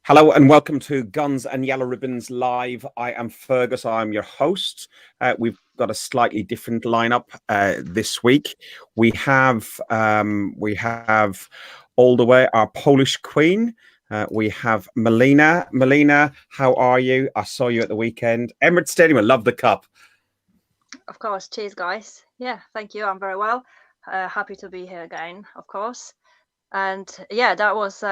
Hello and welcome to Guns and Yellow Ribbons Live. I am Fergus. I'm your host. We've got a slightly different lineup this week. We have all the way our Polish Queen. We have Melina. Melina, how are you? I saw you at the weekend. Emirates Stadium. I love the cup. Of course. Cheers, guys. Yeah, thank you. I'm very well. Happy to be here again, of course. And yeah, that was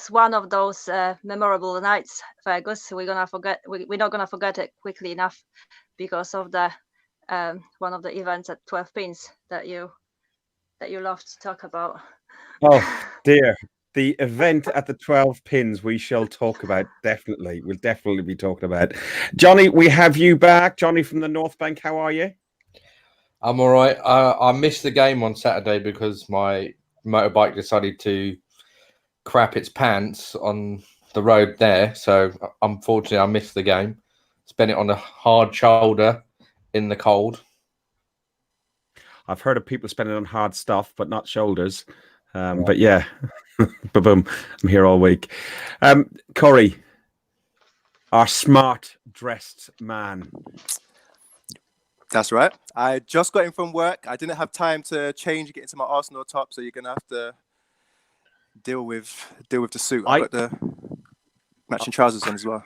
one of those memorable nights, Fergus. We're not gonna forget it quickly enough because of the one of the events at 12 Pins that you love to talk about. Oh dear. The event at the 12 Pins we shall talk about, definitely. We'll definitely be talking about. Johnny, we have you back. Johnny from the North Bank, how are you? I'm all right. I missed the game on Saturday because my motorbike decided to crap its pants on the road there. So unfortunately, I missed the game. Spent it on a hard shoulder in the cold. I've heard of people spending on hard stuff, but not shoulders. But yeah, boom, I'm here all week. Cory, our smart dressed man. That's right. I just got in from work. I didn't have time to change and get into my Arsenal top, so you're gonna have to deal with the suit. I've got the matching trousers on as well.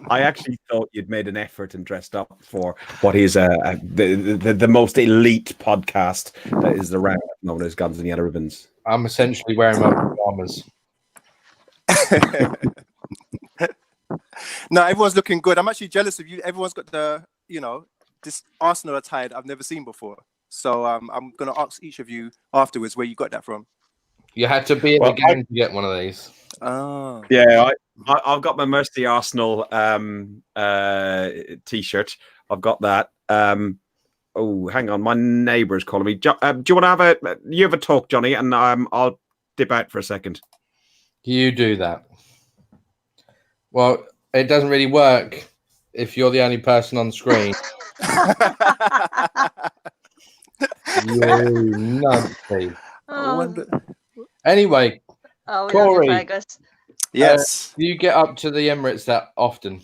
I actually thought you'd made an effort and dressed up for what is the most elite podcast that is around, known as Guns and Yellow Ribbons. I'm essentially wearing my pajamas. No, everyone's looking good. I'm actually jealous of you. Everyone's got this Arsenal attire I've never seen before. So I'm going to ask each of you afterwards where you got that from. You had to be in the game to get one of these. Oh. Yeah, I've got my Mercy Arsenal T-shirt. I've got that. Oh, hang on. My neighbour's calling me. Do you want to have a talk, Johnny? And I'll dip out for a second. You do that. Well, it doesn't really work if you're the only person on screen. You numpty. Anyway, Cory. Yes. Do you get up to the Emirates that often?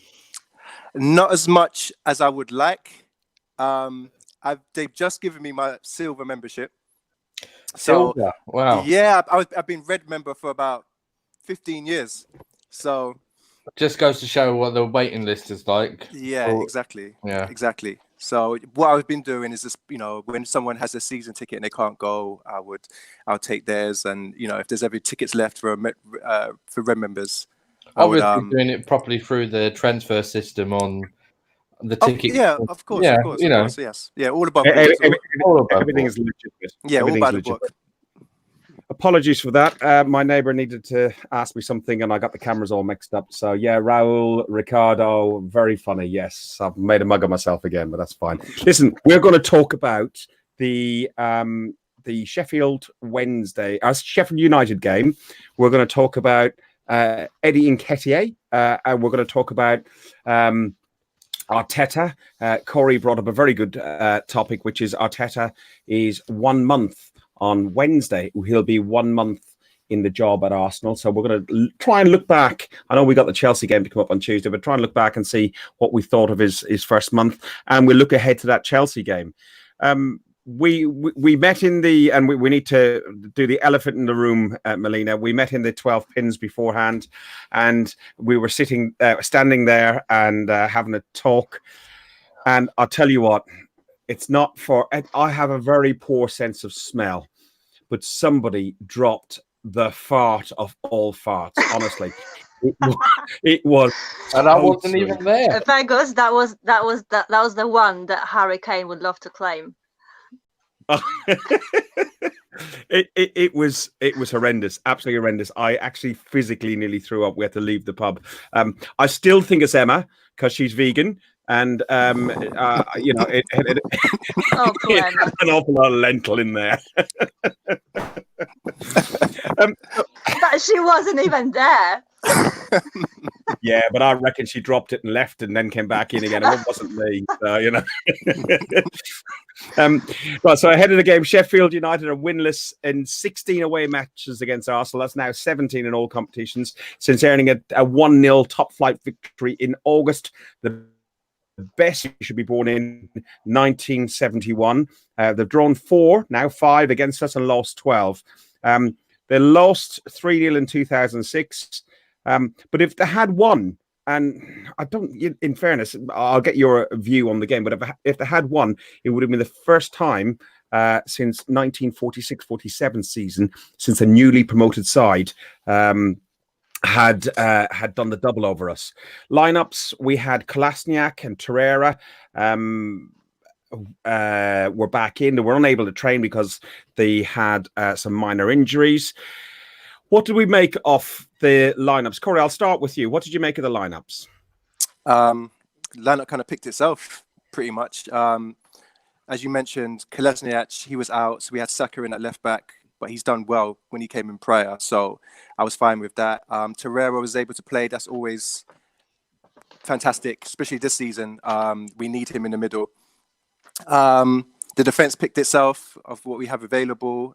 Not as much as I would like. They've just given me my silver membership. Silver? Wow. Yeah, I've been red member for about 15 years. So just goes to show what the waiting list is like. Yeah, exactly. Yeah, exactly. So what I've been doing is just, when someone has a season ticket and they can't go, I'll take theirs, and if there's ever tickets left for red members, obviously doing it properly through the transfer system on the ticket. Yeah, of course, yeah, of course, yes, yeah, all above. Everything is legitimate. Yeah, all by the book. Apologies for that. My neighbour needed to ask me something and I got the cameras all mixed up. So yeah, Raul, Ricardo, very funny. Yes, I've made a mug of myself again, but that's fine. Listen, we're going to talk about the Sheffield United game. We're going to talk about Eddie Nketiah, and we're going to talk about Arteta. Cory brought up a very good topic, which is Arteta is 1 month. On Wednesday, he'll be 1 month in the job at Arsenal. So we're going to try and look back. I know we got the Chelsea game to come up on Tuesday, but try and look back and see what we thought of his first month. And we'll look ahead to that Chelsea game. We met in the, and we need to do the elephant in the room, Melina. We met in the 12 Pins beforehand, and we were standing there and having a talk. And I'll tell you what, it's not for, I have a very poor sense of smell, but somebody dropped the fart of all farts. Honestly, it was, and I wasn't even there. Fergus, that was the one that Harry Kane would love to claim. It was horrendous, absolutely horrendous. I actually physically nearly threw up. We had to leave the pub. I still think it's Emma because she's vegan. And it had an awful lot of lentil in there. But she wasn't even there. Yeah, but I reckon she dropped it and left and then came back in again. It wasn't me, so, you know. Right, so ahead of the game, Sheffield United are winless in 16 away matches against Arsenal. That's now 17 in all competitions since earning a 1-0 top-flight victory in August. The best should be born in 1971. They've drawn 4, now 5 against us and lost 12. They lost 3-0 in 2006. But if they had won, and I don't, in fairness, I'll get your view on the game, but if they had won, it would have been the first time since 1946-47 season, since a newly promoted side had done the double over us. Lineups, we had Kolasinac and Torreira were back in. They were unable to train because they had some minor injuries. What did we make of the lineups? Cory, I'll start with you. What did you make of the lineups? Lineup kind of picked itself pretty much. As you mentioned, Kolasinac, he was out, so we had Saka in at left back, but he's done well when he came in prior, so I was fine with that. Torreira was able to play. That's always fantastic, especially this season. We need him in the middle. The defense picked itself of what we have available.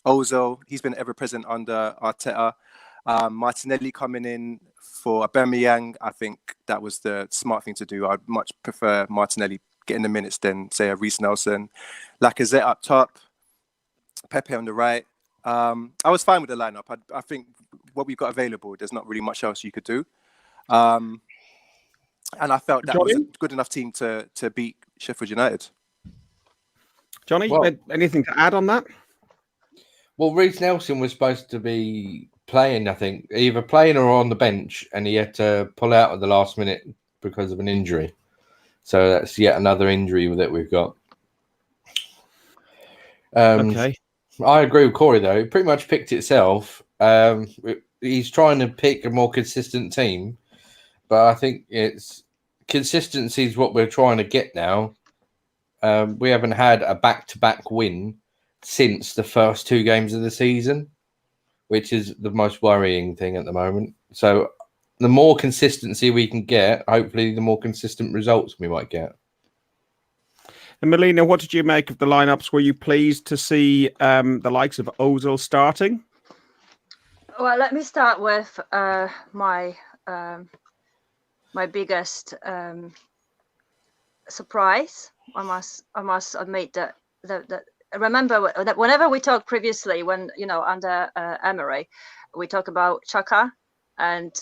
Ozil, he's been ever present under Arteta. Martinelli coming in for Aubameyang, I think that was the smart thing to do. I'd much prefer Martinelli getting the minutes than, say, a Reece Nelson. Lacazette up top, Pepe on the right. I was fine with the lineup. I think what we've got available, there's not really much else you could do. And I felt that was a good enough team to beat Sheffield United. Johnny, anything to add on that? Well, Reece Nelson was supposed to be playing, I think, either playing or on the bench, and he had to pull out at the last minute because of an injury. So that's yet another injury that we've got. Okay. I agree with Cory, though. It pretty much picked itself. He's trying to pick a more consistent team, but I think consistency is what we're trying to get now. We haven't had a back-to-back win since the first 2 games of the season, which is the most worrying thing at the moment. So the more consistency we can get, hopefully the more consistent results we might get. And Melina, what did you make of the lineups? Were you pleased to see the likes of Ozil starting? Well, let me start with my biggest surprise. I must admit that remember that whenever we talked previously, when under Emery, we talk about Xhaka and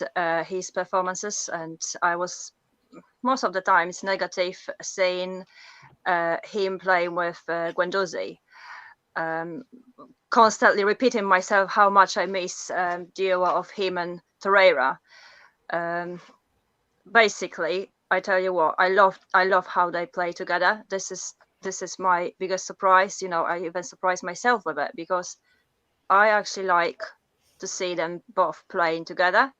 his performances, and I was most of the times negative, saying him playing with Guendouzi, constantly repeating myself how much I miss duo of him and Torreira. Basically, I tell you what, I love how they play together. This is my biggest surprise. I even surprised myself with it, because I actually like to see them both playing together.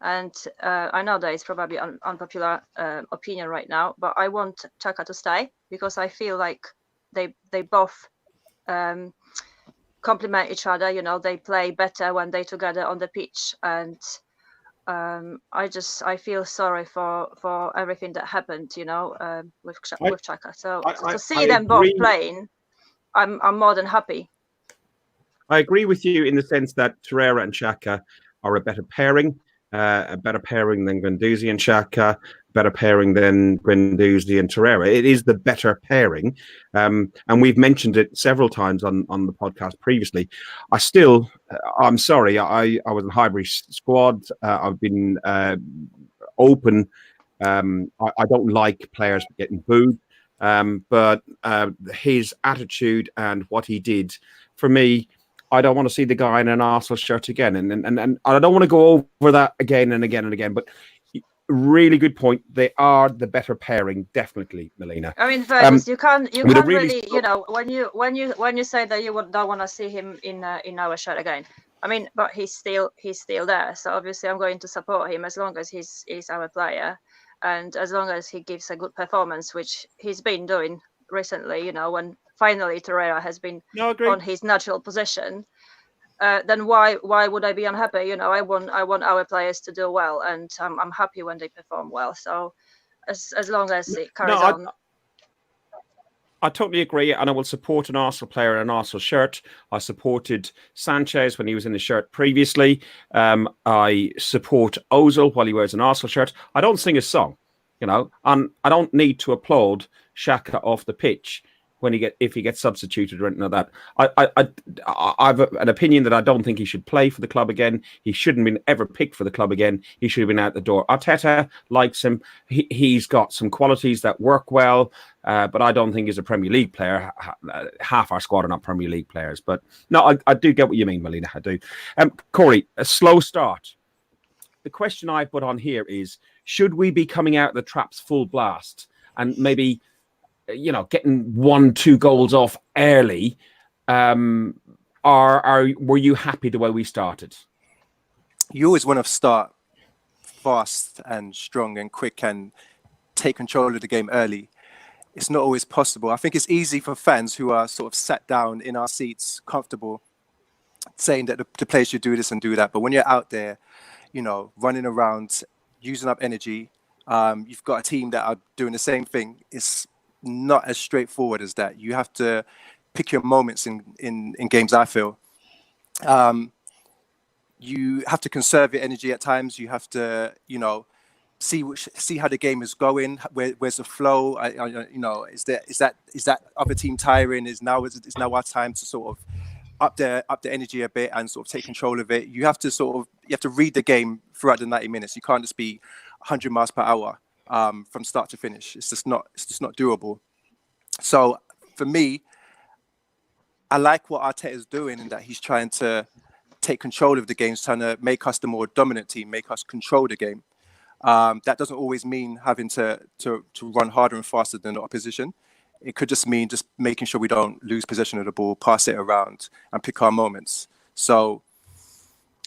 And I know that it's probably unpopular opinion right now, but I want Xhaka to stay, because I feel like they both complement each other. They play better when they together on the pitch, and I feel sorry for everything that happened, with Xhaka. So to see them both playing, I'm more than happy. I agree with you in the sense that Torreira and Xhaka are a better pairing than Guendouzi and Xhaka, better pairing than Guendouzi and Torreira. It is the better pairing, and we've mentioned it several times on the podcast previously. I'm sorry, I was in Highbury squad. I've been open. I don't like players getting booed, but his attitude and what he did, for me, I don't want to see the guy in an Arsenal shirt again. And I don't want to go over that again and again and again. But really good point. They are the better pairing, definitely, Melina. I mean, first, you can't really, when you say that you don't want to see him in our shirt again. I mean, but he's still there. So obviously, I'm going to support him as long as he's our player, and as long as he gives a good performance, which he's been doing recently. When finally Torreira has been on his natural position. then why would I be unhappy? You know, I want our players to do well, and I'm happy when they perform well. So as long as it carries on. I totally agree, and I will support an Arsenal player in an Arsenal shirt. I supported Sanchez when he was in the shirt previously. I support Ozil while he wears an Arsenal shirt. I don't sing a song, you know, and I don't need to applaud Xhaka off the pitch if he gets substituted or anything like that. I've an opinion that I don't think he should play for the club again. He shouldn't have been ever picked for the club again. He should have been out the door. Arteta likes him. He's got some qualities that work well, but I don't think he's a Premier League player. Half our squad are not Premier League players. But no, I do get what you mean, Melina. I do. Cory, a slow start. The question I put on here is, should we be coming out of the traps full blast and maybe, you know, getting 1-2 goals off early, were you happy the way we started? You always want to start fast and strong and quick and take control of the game early. It's not always possible. I think it's easy for fans who are sort of sat down in our seats, comfortable, saying that the players should do this and do that. But when you're out there, you know, running around, using up energy, you've got a team that are doing the same thing. It's not as straightforward as that. You have to pick your moments in games, I feel. You have to conserve your energy at times. You have to, you know, see how the game is going. Where's the flow? You know, is that other team tiring? Is now our time to sort of up the energy a bit and sort of take control of it. You have to read the game throughout the 90 minutes. You can't just be 100 miles per hour from start to finish. It's just not doable. So for me, I like what Arteta is doing in that he's trying to take control of the game, trying to make us the more dominant team, make us control the game. That doesn't always mean having to run harder and faster than the opposition. It could just mean just making sure we don't lose possession of the ball, pass it around, and pick our moments. So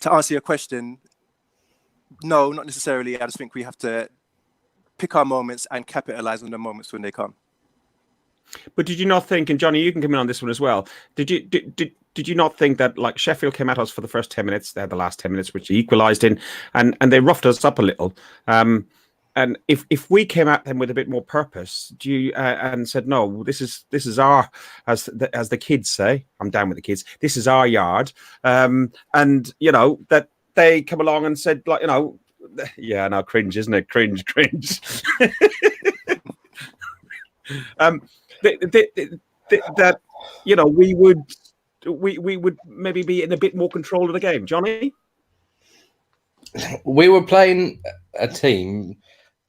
to answer your question, no, not necessarily. I just think we have to pick our moments and capitalize on the moments when they come. But did you not think, and Johnny, you can come in on this one as well, did you not think that, like, Sheffield came at us for the first 10 minutes, they had the last 10 minutes, which they equalised in, and they roughed us up a little. And if we came at them with a bit more purpose, and said, no, this is our, as the kids say, I'm down with the kids, this is our yard, and you know that they come along and said, like, you know, yeah, no, cringe, isn't it? Cringe. That, you know, we would maybe be in a bit more control of the game. Johnny, we were playing a team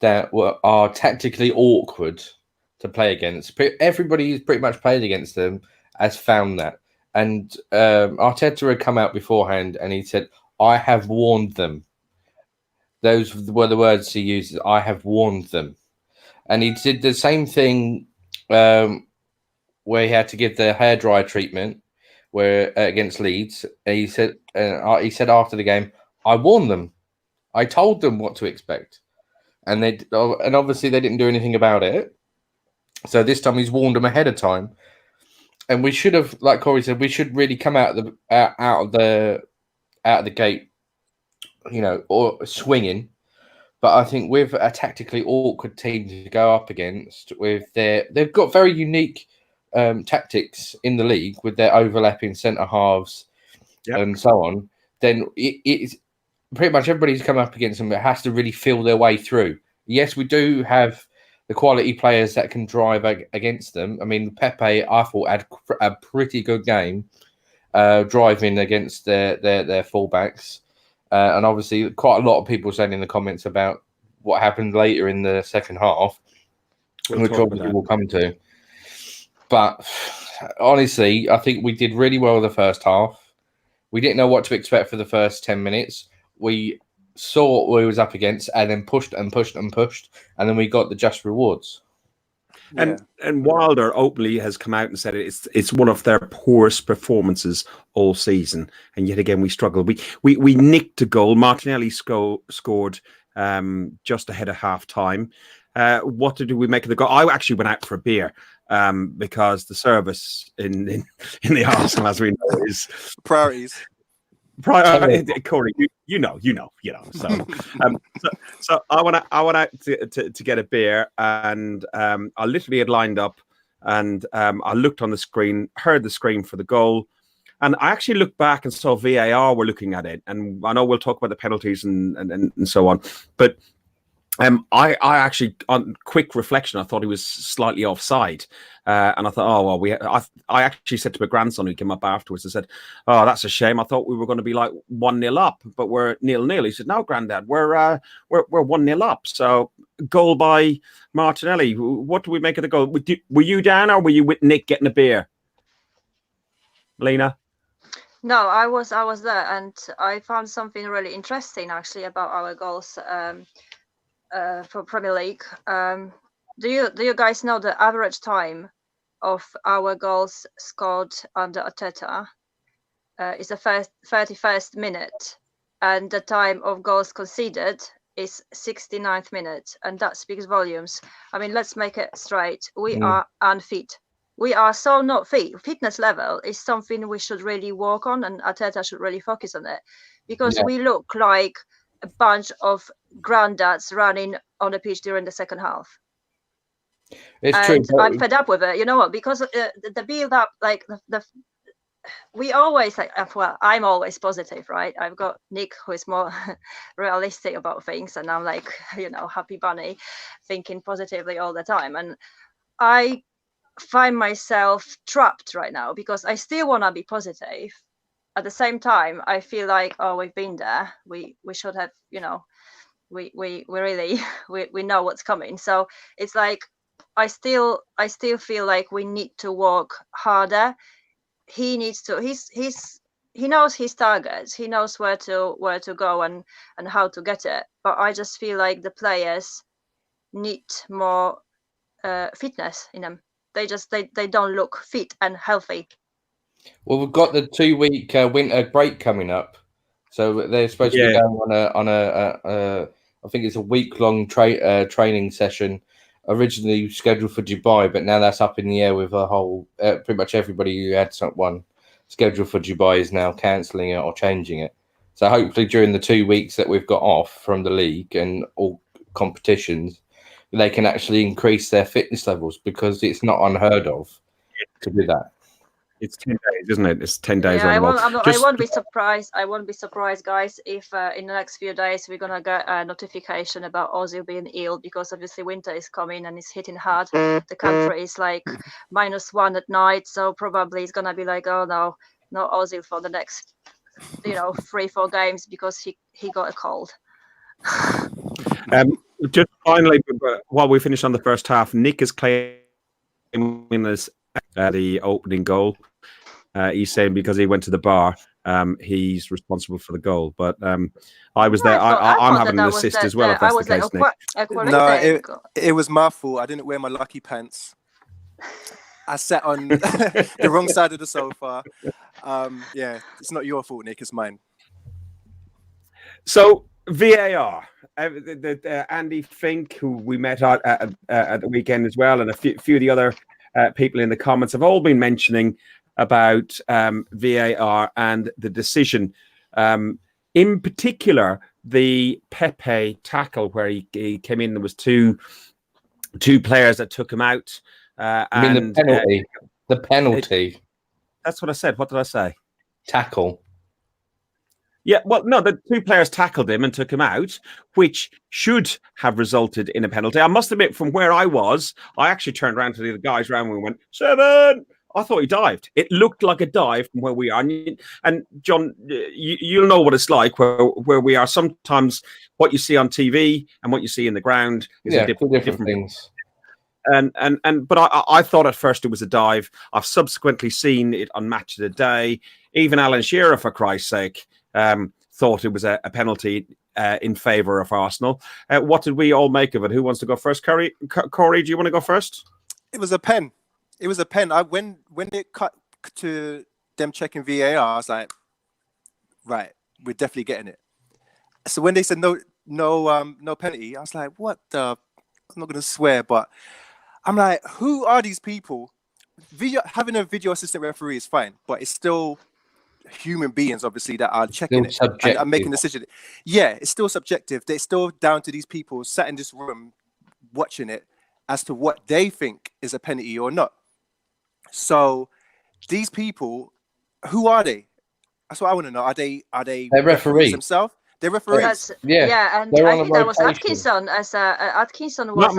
that are tactically awkward to play against. Everybody who's pretty much played against them has found that. And Arteta had come out beforehand and he said, I have warned them. Those were the words he used. I have warned them. And he did the same thing where he had to give the hairdryer treatment against Leeds. And he said after the game, I warned them. I told them what to expect. And obviously they didn't do anything about it. So this time he's warned them ahead of time. And we should have, like Cory said, we should really come out of the gate, you know, or swinging. But I think with a tactically awkward team to go up against, they've got very unique tactics in the league with their overlapping centre halves and so on. Then it's pretty much everybody's come up against them. It has to really feel their way through. Yes, we do have the quality players that can drive against them. I mean, Pepe, I thought, had a pretty good game driving against their fullbacks. And obviously, quite a lot of people saying in the comments about what happened later in the second half, which obviously we'll come to. But honestly, I think we did really well the first half. We didn't know what to expect for the first 10 minutes. We saw what we was up against and then pushed and pushed and pushed. And then we got the just rewards. And Wilder openly has come out and said it's one of their poorest performances all season, and yet again we struggled. We nicked a goal. Martinelli scored just ahead of half time. What did we make of the goal? I actually went out for a beer because the service in the Arsenal, as we know, is priorities. Cory, you know. So I went out to get a beer, and I literally had lined up, and I looked on the screen, heard the scream for the goal, and I actually looked back and saw VAR were looking at it, and I know we'll talk about the penalties and so on, but. I actually, on quick reflection, I thought he was slightly offside, and I thought, oh well, I actually said to my grandson who came up afterwards, I said, oh, that's a shame. I thought we were going to be like 1-0 up, but we're 0-0. He said, no, Grandad, we're 1-0 up. So goal by Martinelli. What do we make of the goal? Were you down, or were you with Nick getting a beer, Lena? No, I was there, and I found something really interesting actually about our goals. For Premier League, do you guys know the average time of our goals scored under Arteta is the 31st minute, and the time of goals conceded is 69th minute, and that speaks volumes. I mean, let's make it straight. We are unfit. We are so not fit. Fitness level is something we should really work on, and Arteta should really focus on it, because we look like a bunch of granddads running on the pitch during the second half. It's and true. I'm fed up with it. You know what? Because the build up, like we always well, I'm always positive, right? I've got Nick who is more realistic about things, and I'm like, happy bunny, thinking positively all the time. And I find myself trapped right now because I still want to be positive. At the same time, I feel like, oh, we've been there. We should have, we really we know what's coming. So it's like I still feel like we need to work harder. He needs to. He knows his targets. He knows where to go and how to get it. But I just feel like the players need more fitness in them. They don't look fit and healthy. Well, we've got the 2-week winter break coming up, so they're supposed to be going on a I think it's a week-long training session, originally scheduled for Dubai, but now that's up in the air with a whole pretty much everybody who had one scheduled for Dubai is now cancelling it or changing it. So hopefully during the 2 weeks that we've got off from the league and all competitions, they can actually increase their fitness levels, because it's not unheard of to do that. It's 10 days, isn't it? It's 10 days. Yeah, I won't be surprised. I won't be surprised, guys, if in the next few days we're gonna get a notification about Ozil being ill, because obviously winter is coming and it's hitting hard. The country is like -1 at night, so probably it's gonna be like, oh no Ozil for the next 3-4 games because he got a cold. Just finally, while we finish on the first half, Nick is claiming this the opening goal. He's saying because he went to the bar, he's responsible for the goal. But I was there. I'm having an assist as well, if that's the case, Nick. No, it was my fault. I didn't wear my lucky pants. I sat on the wrong side of the sofa. Yeah, it's not your fault, Nick. It's mine. So VAR, Andy Fink, who we met at the weekend as well, and a few of the other people in the comments have all been mentioning about VAR and the decision. In particular, the Pepe tackle where he came in, there was two players that took him out. The penalty. The penalty. That's what I said. What did I say? Tackle. Yeah, well, no, the two players tackled him and took him out, which should have resulted in a penalty. I must admit, from where I was, I actually turned around to the other guys around and went, 7! I thought he dived. It looked like a dive from where we are. And John, you'll know what it's like where we are. Sometimes what you see on TV and what you see in the ground is different things. But I thought at first it was a dive. I've subsequently seen it on Match of the Day. Even Alan Shearer, for Christ's sake, thought it was a penalty in favour of Arsenal. What did we all make of it? Who wants to go first? Cory, do you want to go first? It was a pen. It was a pen. When it cut to them checking VAR, I was like, right, we're definitely getting it. So when they said no penalty, I was like, what the? I'm not going to swear, but I'm like, who are these people? Having a video assistant referee is fine, but it's still human beings, obviously, that are checking Still it and are making a decision. Yeah, it's still subjective. It's still down to these people sat in this room watching it as to what they think is a penalty or not. So these people, who are they? That's what I want to know. Are they They're referees themselves? They're referees. That's, yeah, and I think that was Atkinson. Atkinson was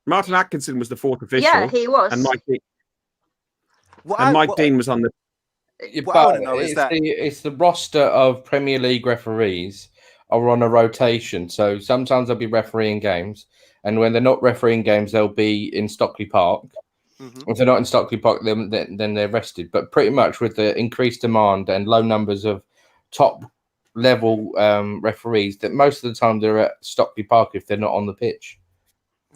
Martin Atkinson was the fourth official. Yeah, he was. And Mike Dean was on the. What I want to know is that it's the roster of Premier League referees are on a rotation. So sometimes they'll be refereeing games, and when they're not refereeing games, they'll be in Stockley Park. If they're not in Stockley Park, then they're rested. But pretty much with the increased demand and low numbers of top level referees, that most of the time they're at Stockley Park if they're not on the pitch.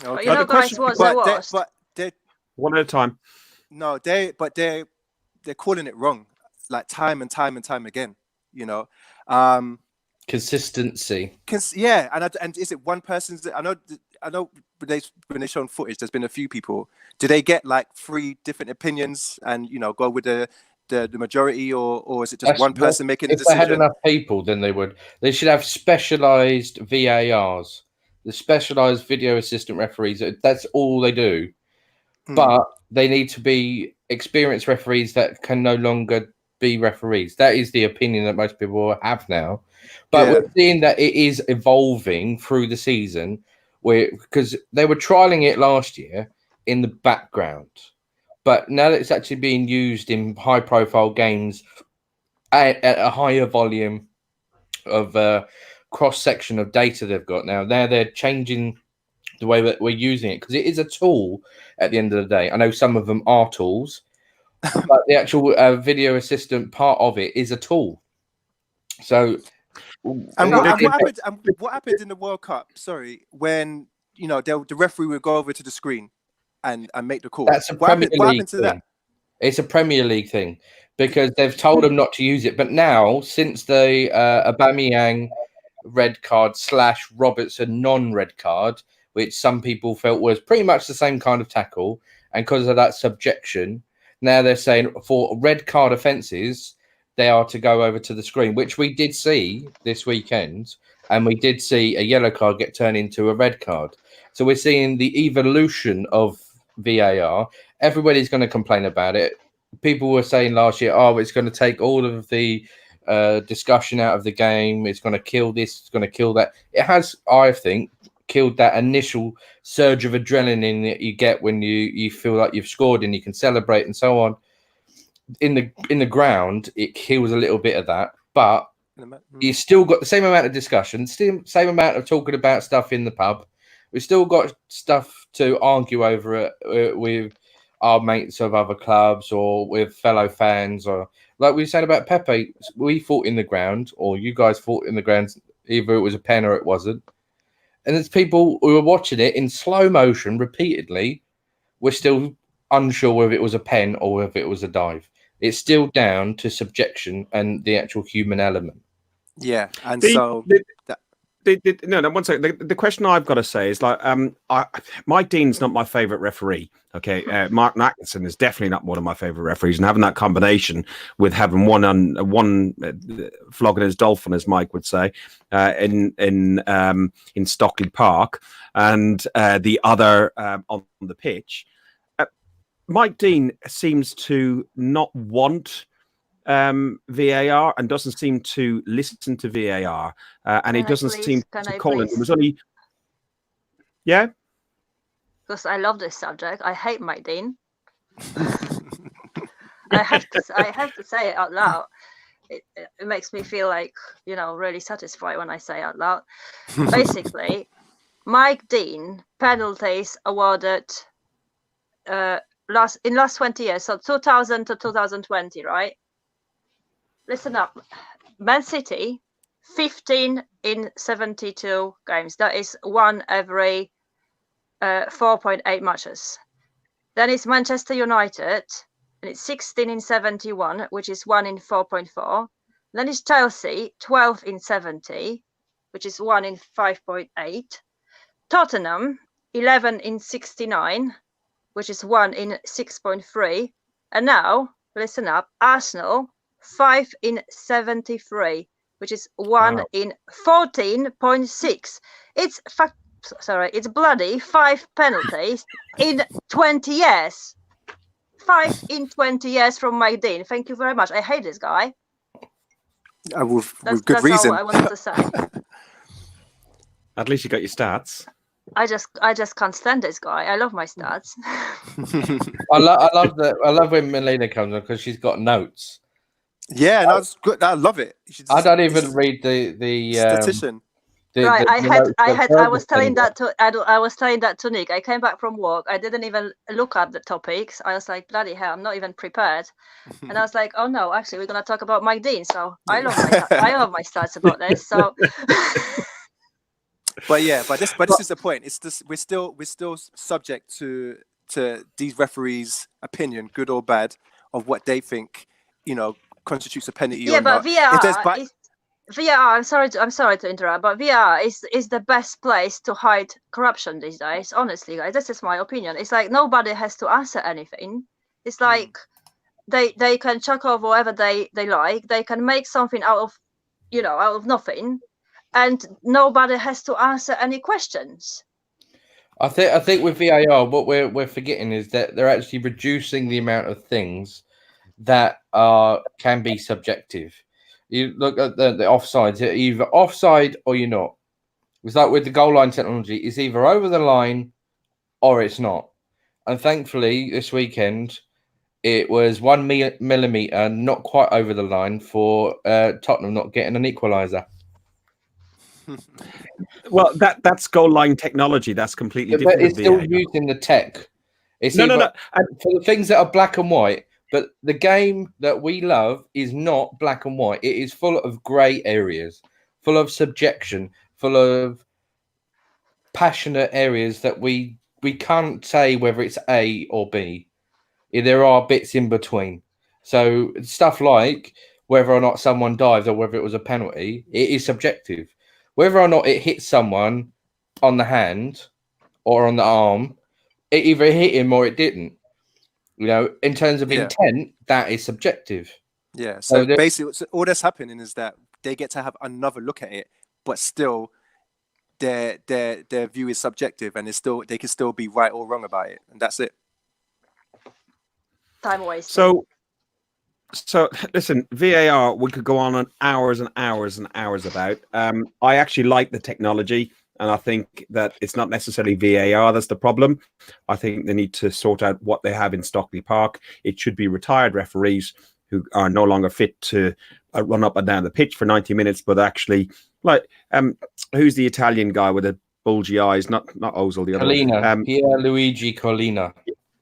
Okay. You know, guys, what's the worst? But they're one at a time. No, they're calling it wrong, like time and time again. You know, consistency. Yeah, and is it one person's? I know. When they shown footage, there's been a few people. Do they get like 3 different opinions and go with the majority, or is it just one person making a decision? If they had enough people, then they would. They should have specialised VARs, the specialised video assistant referees. That's all they do. But they need to be experienced referees that can no longer be referees. That is the opinion that most people have now. But we're seeing that it is evolving through the season, because they were trialing it last year in the background. But now that it's actually being used in high-profile games at a higher volume of cross-section of data they've got now, they're changing the way that we're using it, because it is a tool at the end of the day. I know some of them are tools, but the actual video assistant part of it is a tool. So, and what happened in the World Cup? Sorry, when the referee would go over to the screen and make the call. That's what happened to that? It's a Premier League thing, because they've told them not to use it. But now, since the Aubameyang red card / Robertson non-red card, which some people felt was pretty much the same kind of tackle, and because of that subjection, now they're saying for red card offences, they are to go over to the screen, which we did see this weekend, and we did see a yellow card get turned into a red card. So we're seeing the evolution of VAR. Everybody's going to complain about it. People were saying last year, it's going to take all of the discussion out of the game. It's going to kill this. It's going to kill that. It has, I think, killed that initial surge of adrenaline that you get when you feel like you've scored and you can celebrate and so on. In the ground, it kills a little bit of that, but you still got the same amount of discussion, still same amount of talking about stuff in the pub. We've still got stuff to argue over it with our mates of other clubs or with fellow fans, or like we said about Pepe, we fought in the ground, or you guys fought in the ground, either it was a pen or it wasn't. And there's people who were watching it in slow motion repeatedly. We're still unsure whether it was a pen or whether it was a dive. It's still down to subjection and the actual human element. Yeah, and no, one second. The question I've got to say is Mike Dean's not my favourite referee. Okay, Martin Atkinson is definitely not one of my favourite referees, and having that combination with having one flogging his dolphin, as Mike would say, in Stockley Park, and the other on the pitch. Mike Dean seems to not want VAR and doesn't seem to listen to VAR, and he doesn't seem to call it. It was only, because I love this subject. I hate Mike Dean. I have to say it out loud. It makes me feel like really satisfied when I say it out loud. Basically, Mike Dean penalties awarded last 20 years, so 2000 to 2020, right? Listen up. Man City, 15 in 72 games. That is 1 every 4.8 matches. Then it's Manchester United, and it's 16 in 71, which is 1 in 4.4. Then it's Chelsea, 12 in 70, which is 1 in 5.8. Tottenham, 11 in 69, which is 1 in 6.3. And now, listen up, Arsenal, 5 in 73, which is 1 in 14.6. It's bloody 5 penalties in 20 years. 5 in 20 years from Mike Dean. Thank you very much. I hate this guy. With good That's reason. all I wanted to say. At least you got your stats. I just can't stand this guy. I love my stats. I love when Melina comes on because she's got notes. Yeah, that's good. I love it. I don't even read the statistician. Right, I was telling that to Nick. I came back from work. I didn't even look up the topics. I was like, bloody hell, I'm not even prepared. And I was like, oh no, actually, we're gonna talk about Mike Dean. So I love my stats about this. So. But this is the point. It's this. We're still subject to these referees' opinion, good or bad, of what they think, constitutes a penalty. Yeah, or but not. VAR. I'm sorry to interrupt, but VAR is the best place to hide corruption these days. Honestly, guys, this is my opinion. It's like nobody has to answer anything. It's like they can chuck off whatever they like. They can make something out of nothing, and nobody has to answer any questions. I think with VAR, what we're forgetting is that they're actually reducing the amount of things that can be subjective. You look at the offsides, you're either offside or you're not. It's like with the goal line technology, it's either over the line or it's not. And thankfully, this weekend, it was 1 millimetre, not quite over the line for Tottenham not getting an equaliser. Well, that's goal line technology. That's completely different. But it's still using the tech. It's no. For the things that are black and white. But the game that we love is not black and white. It is full of grey areas, full of subjection, full of passionate areas that we can't say whether it's A or B. There are bits in between. So stuff like whether or not someone dived or whether it was a penalty, it is subjective. Whether or not it hit someone on the hand or on the arm, it either hit him or it didn't. In terms of intent, that is subjective. Yeah. So basically, all that's happening is that they get to have another look at it, but still, their view is subjective, and they can still be right or wrong about it, and that's it. Time wasted. So listen, VAR. We could go on hours and hours and hours about. I actually like the technology. And I think that it's not necessarily VAR that's the problem. I think they need to sort out what they have in Stockley Park. It should be retired referees who are no longer fit to run up and down the pitch for 90 minutes, but actually, like, who's the Italian guy with the bulgy eyes? Not Ozil, the other one. Pierluigi Collina.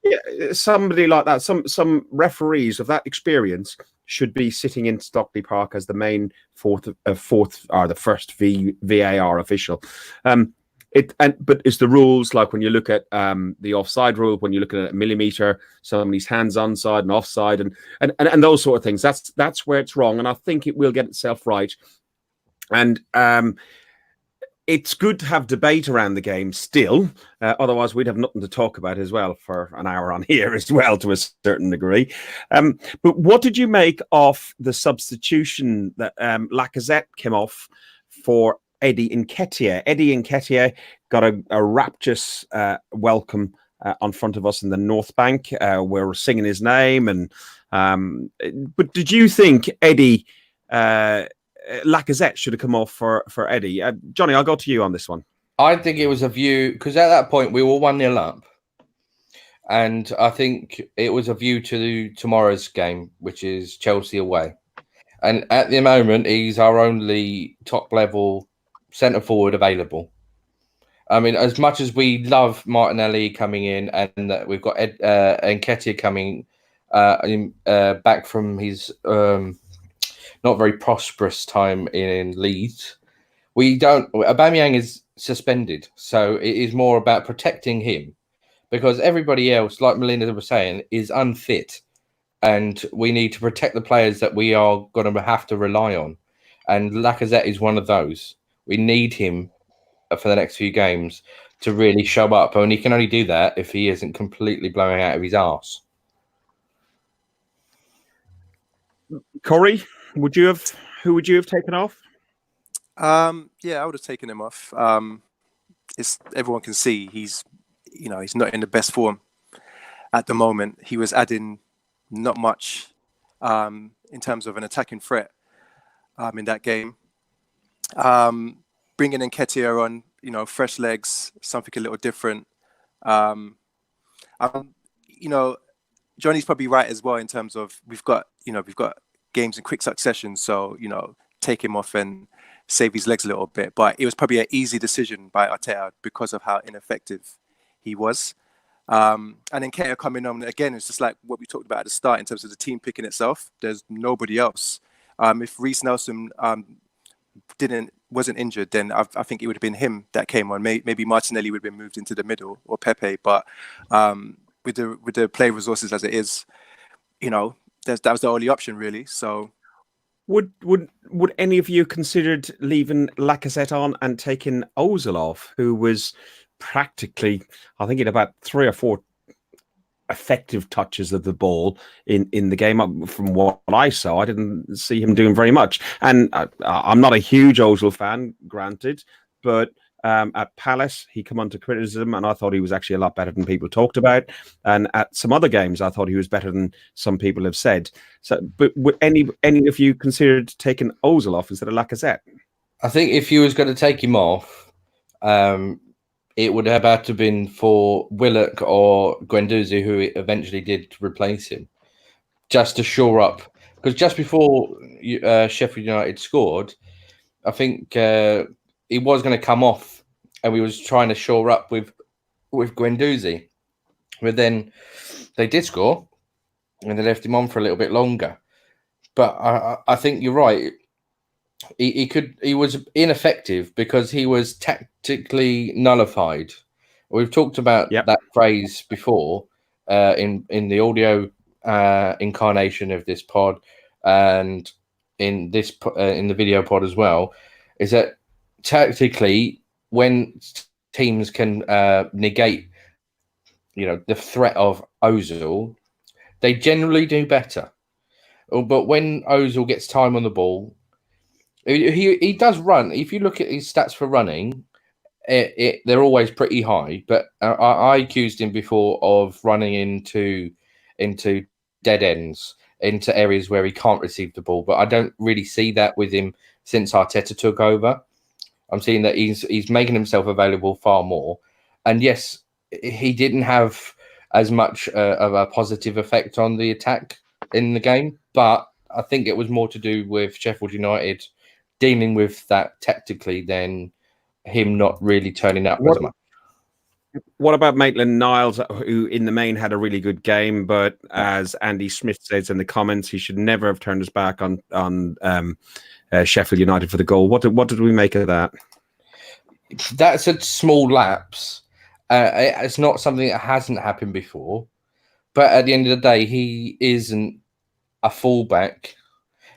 Yeah, somebody like that. Some referees of that experience should be sitting in Stockley Park as the main fourth or the first VAR official. But it's the rules, like when you look at the offside rule, when you're looking at a millimeter, somebody's hands onside and offside, and those sort of things. That's where it's wrong, and I think it will get itself right. And it's good to have debate around the game still. Otherwise, we'd have nothing to talk about as well for an hour on here as well, to a certain degree. But what did you make of the substitution that Lacazette came off for Eddie Nketiah? Eddie Nketiah got a rapturous welcome on front of us in the North Bank. We're singing his name. But did you think Eddie... Lacazette should have come off for Eddie? Johnny, I'll go to you on this one. I think it was a view, because at that point we were 1-0 up. And I think it was a view to tomorrow's game, which is Chelsea away. And at the moment, he's our only top-level centre-forward available. I mean, as much as we love Martinelli coming in and that we've got Nketiah coming back from his... not very prosperous time in Leeds. Aubameyang is suspended, so it is more about protecting him because everybody else, like Melinda was saying, is unfit, and we need to protect the players that we are going to have to rely on. And Lacazette is one of those. We need him for the next few games to really show up, and he can only do that if he isn't completely blowing out of his arse. Cory, who would you have taken off? Yeah, I would have taken him off. It's everyone can see he's not in the best form at the moment. He was adding not much in terms of an attacking threat in that game. Bringing in Ketia on, fresh legs, something a little different. Johnny's probably right as well in terms of we've got games in quick succession, so take him off and save his legs a little bit. But it was probably an easy decision by Arteta because of how ineffective he was. And then Ketia coming on again, it's just like what we talked about at the start in terms of the team picking itself. There's nobody else. If Reece Nelson wasn't injured, then I think it would have been him that came on. Maybe Martinelli would have been moved into the middle, or Pepe. But with the play resources as it is, that was the only option really. So would any of you considered leaving Lacazette on and taking Ozil off, who was practically, I think, in about 3 or 4 effective touches of the ball in the game? From what I saw, I didn't see him doing very much. And I'm not a huge Ozil fan, granted, but at Palace, he came under criticism, and I thought he was actually a lot better than people talked about. And at some other games, I thought he was better than some people have said. So, but would any of you considered taking Ozil off instead of Lacazette? I think if you was going to take him off, it would have had to have been for Willock or Guendouzi, who eventually did replace him, just to shore up. Because just before Sheffield United scored, I think he was going to come off, and we was trying to shore up with Guendouzi. But then they did score, and they left him on for a little bit longer. But I think you're right. He was ineffective because he was tactically nullified. We've talked about that phrase before in the audio incarnation of this pod, and in the video pod as well. Is that tactically, when teams can negate, the threat of Ozil, they generally do better. But when Ozil gets time on the ball, he does run. If you look at his stats for running, they're always pretty high. But I accused him before of running into dead ends, into areas where he can't receive the ball. But I don't really see that with him since Arteta took over. I'm seeing that he's making himself available far more. And yes, he didn't have as much of a positive effect on the attack in the game, but I think it was more to do with Sheffield United dealing with that tactically than him not really turning up as much. What about Maitland-Niles, who in the main had a really good game, but as Andy Smith says in the comments, he should never have turned his back on Sheffield United for the goal. What did we make of that? That's a small lapse. It's not something that hasn't happened before, but at the end of the day, he isn't a fullback.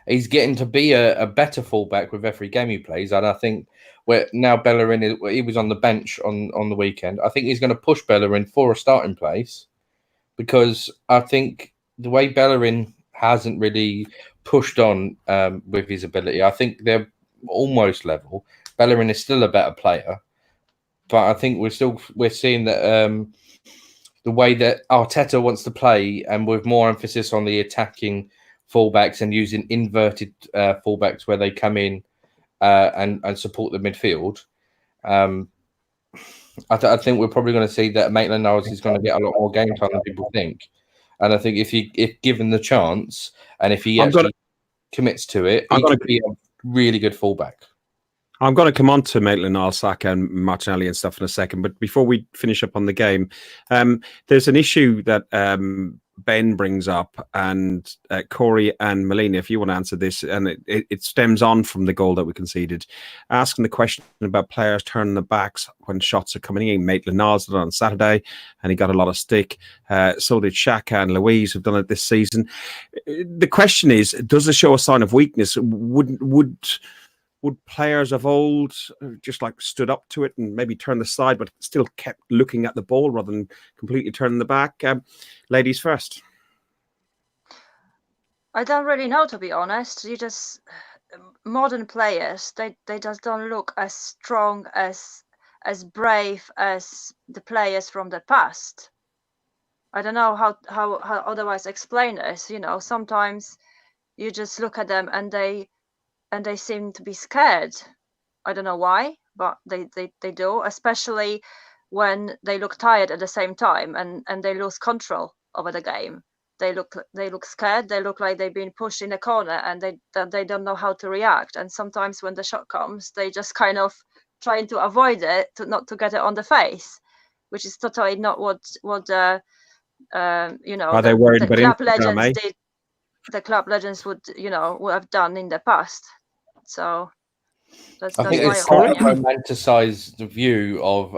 He's getting to be a better fullback with every game he plays, and I think now Bellerin, he was on the bench on the weekend. I think he's going to push Bellerin for a starting place, because I think the way Bellerin hasn't really pushed on with his ability, I think they're almost level. Bellerin is still a better player, but I think we're seeing that the way that Arteta wants to play, and with more emphasis on the attacking fullbacks and using inverted fullbacks where they come in and support the midfield. I think we're probably going to see that Maitland-Niles is going to get a lot more game time than people think. And I think if given the chance, and if he commits to it, he could be a really good fullback. I'm going to come on to Maitland-Niles, Saka and Martinelli and stuff in a second. But before we finish up on the game, there's an issue that Ben brings up, and Cory and Melina, if you want to answer this, and it stems on from the goal that we conceded, asking the question about players turning their backs when shots are coming in. Maitland-Niles did it on Saturday, and he got a lot of stick. So did Xhaka and Louise, who've done it this season. The question is, does it show a sign of weakness? Would players of old just like stood up to it and maybe turned the side, but still kept looking at the ball rather than completely turning the back? Ladies first. I don't really know, to be honest. Modern players, they just don't look as strong, as brave as the players from the past. I don't know how otherwise explain this. Sometimes you just look at them and they seem to be scared. I don't know why, but they do, especially when they look tired at the same time and they lose control over the game. They look scared. They look like they've been pushed in a corner and they don't know how to react. And sometimes when the shot comes, they just kind of trying to avoid it, not to get it on the face, which is totally not what Are they worried the about club Instagram, legends eh? did. The club legends would have done in the past. So that's I think my it's quite a opinion. romanticized view of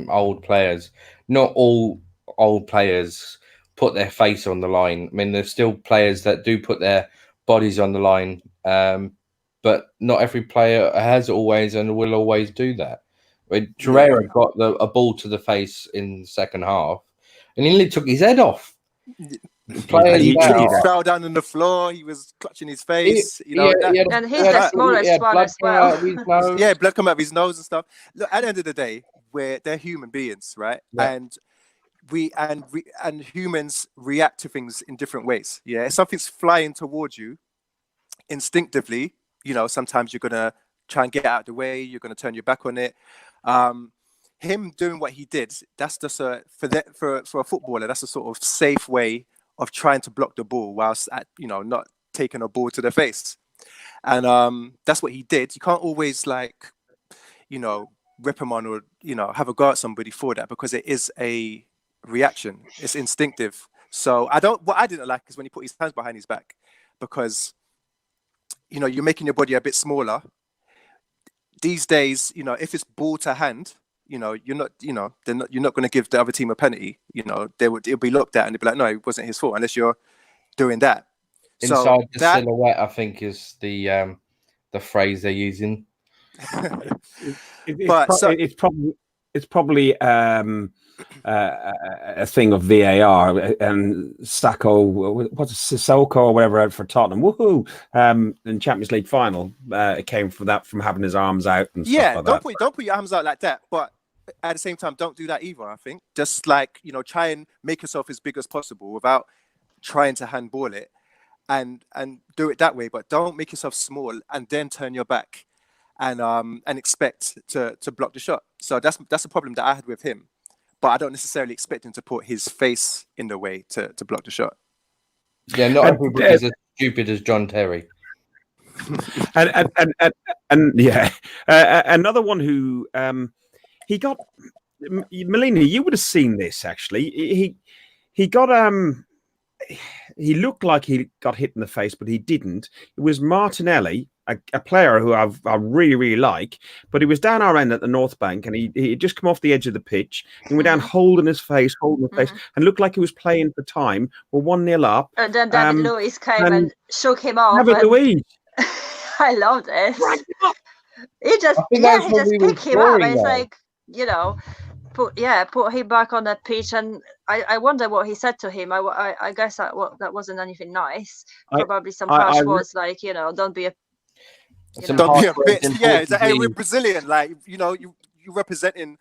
old players. Not all old players put their face on the line. I mean, there's still players that do put their bodies on the line, but not every player has always and will always do that. When Torreira got a ball to the face in the second half, and he nearly took his head off. Players He now, fell down on the floor. He was clutching his face. And he's the smallest one as well. Yeah, blood coming out of his nose and stuff. Look, at the end of the day, they're human beings, right? Yeah. And and humans react to things in different ways. Yeah, if something's flying towards you, instinctively, sometimes you're gonna try and get out of the way. You're gonna turn your back on it. Him doing what he did, that's just for a footballer. That's a sort of safe way of trying to block the ball whilst not taking a ball to the face. And that's what he did. You can't always rip him on or have a go at somebody for that, because it is a reaction. It's instinctive. So what I didn't like is when he put his hands behind his back, because you're making your body a bit smaller. These days, if it's ball to hand, you're not going to give the other team a penalty. It'll be looked at and they'll be like, no, it wasn't his fault, unless you're doing that. Inside the silhouette, I think, is the phrase they're using. It's probably a thing of VAR, and Sissoko or whatever out for Tottenham. Woohoo! In Champions League final, it came from having his arms out and stuff like that. Don't put your arms out like that. But at the same time, don't do that either. I think just try and make yourself as big as possible without trying to handball it, and do it that way. But don't make yourself small and then turn your back and expect to block the shot. So that's a problem that I had with him. But I don't necessarily expect him to put his face in the way to block the shot. Yeah, not everybody's as stupid as John Terry. and yeah, another one who he got. Melina, you would have seen this actually. He got he looked like he got hit in the face, but he didn't. It was Martinelli, a player who I really, really like, but he was down our end at the North Bank, and he just come off the edge of the pitch and went down holding his face, and looked like he was playing for time. We're 1-0 up. And then David Luiz came and shook him off. David Luiz. I love this. He just picked him up. It's like, put him back on the pitch, and I wonder what he said to him. I guess that wasn't anything nice. Probably some harsh words like, don't be a don't be a bitch. Yeah, it's like, hey, we're Brazilian. Like, you're representing